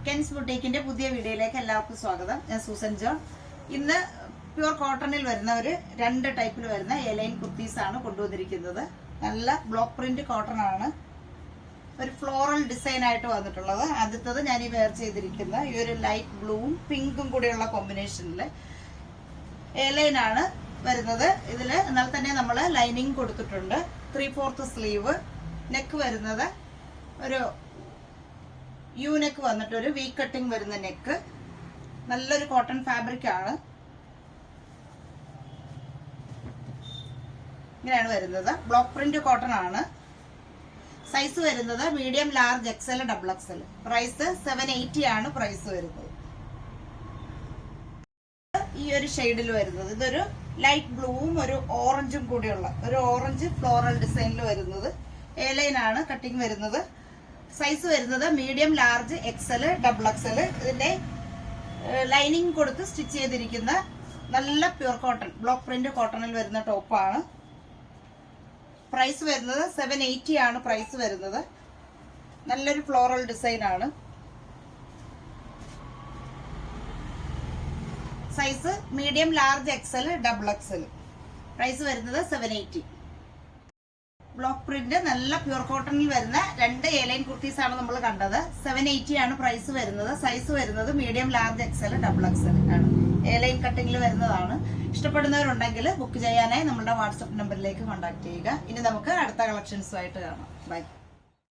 Ken's ബുട്ടീക്കിന്റെ പുതിയ വീഡിയോയിലേക്ക് എല്ലാവർക്കും സ്വാഗതം. ഞാൻ സൂസൻ ജോൺ. ഇന്ന് പ്യുവർ കോട്ടണിൽ വരുന്ന ഒരു 2 ടൈപ്പിൽ വരുന്ന എലൈൻ കുർത്തീസ് ആണ് കൊണ്ടുവന്നിരിക്കുന്നത്. നല്ല ബ്ലോക്ക് പ്രിന്റ് കോട്ടൺ ആണ്. ഒരു ഫ്ലോറൽ ഡിസൈൻ ആയിട്ട് വന്നിട്ടുള്ളത്. ആദ്യത്തത് ഞാൻ ഈ വെയർ ചെയ്തിരിക്കുന്ന ഈ ഒരു ലൈറ്റ് ബ്ലൂവും പിങ്കും കൂടെയുള്ള കോമ്പിനേഷനിൽ എലൈൻ ആണ് വരുന്നത്. ഇതിൽ എന്നാൽ തന്നെ നമ്മൾ ലൈനിങ് കൊടുത്തിട്ടുണ്ട്. 3/4 സ്ലീവ്. നെക്ക് വരുന്നത് ഒരു യു നെക്ക് വന്നിട്ട് ഒരു വി കട്ടിങ് വരുന്ന നെക്ക്. നല്ലൊരു കോട്ടൺ ഫാബ്രിക് ആണ്. ഇങ്ങനെയാണ് വരുന്നത്. ബ്ലോക്ക് പ്രിന്റ് കോട്ടൺ ആണ്. സൈസ് വരുന്നത് medium, large, XL, double XL. Price 780 ആണ് പ്രൈസ് വരുന്നത്. ഈ ഒരു ഷെയ്ഡിൽ വരുന്നത് ഇതൊരു ലൈറ്റ് ബ്ലൂവും ഒരു ഓറഞ്ചും കൂടിയുള്ള ഒരു ഓറഞ്ച് ഫ്ലോറൽ ഡിസൈനിൽ വരുന്നത്. എ ലൈൻ ആണ് കട്ടിങ് വരുന്നത്. സൈസ് വരുന്നത് medium, large, XL, double XL. ഇതിന്റെ ലൈനിങ് കൊടുത്ത് സ്റ്റിച്ച് ചെയ്തിരിക്കുന്ന നല്ല പ്യുർ കോട്ടൺ ബ്ലോക്ക് പ്രിന്റ് കോട്ടണിൽ വരുന്ന ടോപ്പാണ്. പ്രൈസ് വരുന്നത് 780 ആണ് പ്രൈസ് വരുന്നത്. നല്ലൊരു ഫ്ലോറൽ ഡിസൈൻ ആണ്. Size medium, large, XL, double XL. Price വരുന്നത് 780. ബ്ലോക്ക് പ്രിന്റ് നല്ല പ്യുർ കോട്ടണിൽ വരുന്ന 2 എലൈൻ കുർത്തീസ് ആണ് നമ്മൾ കണ്ടത്. 780 ആണ് പ്രൈസ് വരുന്നത്. സൈസ് വരുന്നത് medium, large, XL, double XL ആണ്. എലൈൻ കട്ടിങ്ങിൽ വരുന്നതാണ്. ഇഷ്ടപ്പെടുന്നവരുണ്ടെങ്കിൽ ബുക്ക് ചെയ്യാനായി നമ്മുടെ വാട്സപ്പ് നമ്പറിലേക്ക് കോൺടാക്ട് ചെയ്യുക. ഇനി നമുക്ക് അടുത്ത കളക്ഷൻസുമായിട്ട് കാണാം. ബൈ.